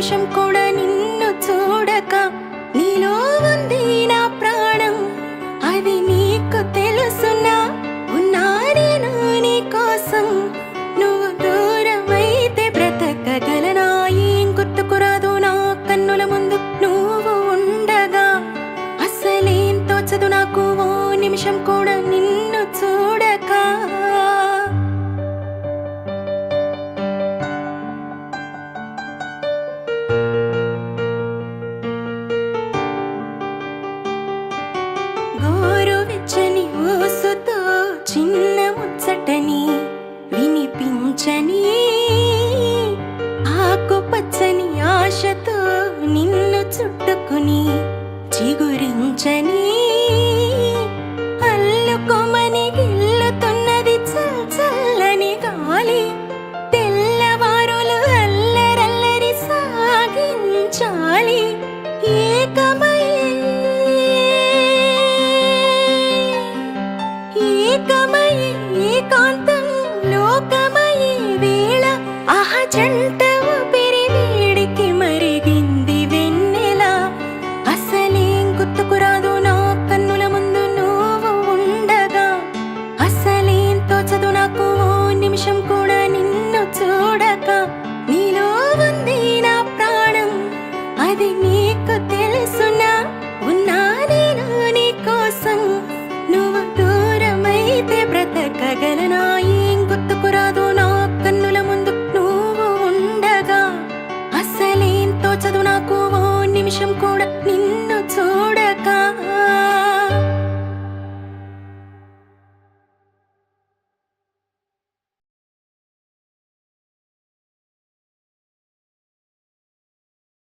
నిమిషం కూడా నిన్ను చూడక నీలో ఉంది నా ప్రాణం, అది నీకు తెలుసునా? ఉన్నా నేను నీ కోసం, నువ్వు దూరమైతే బ్రతకగలనా? ఏం గుర్తుకురాదు నా కన్నుల ముందు నువ్వు ఉండగా, అసలేం తోచదు నాకు ఓ నిమిషం కూడా నిన్ను చూడక. గోరువెచ్చని ఊసుతో చిన్న ముచ్చటని వినిపించని, ఆకుపచ్చని ఆశతో నిన్ను చుట్టుకుని చిగురించని, అల్లుకోమని గిల్లుతున్నది చల్లని గాలి, తెల్లవారులు అల్లరల్లరి సాగించాలి. ఏకమై ఏకాంతం లోకమై వేళ ఆహ జంట ఊపిరి వేడికి మరిగింది వెన్నెల, అసలేం గుర్తుకురాదు నా కన్నుల ముందు నువ్వు ఉండగా, అసలేం తోచదు నాకు ఓ నిమిషం కూడా నిన్ను చూడక, నీలో ఉంది నా ప్రాణం, అది నీకు తెలుసునా? ఉన్నా నేను నీ కోసం, నువ్వు దూరమైతే బ్రతకగలనా? ఏం గుర్తుకురాదు నా కన్నుల ముందు నువ్వు ఉండగా, అసలేం తోచదు నాకు ఓ నిమిషం కూడా నిన్ను చూడక.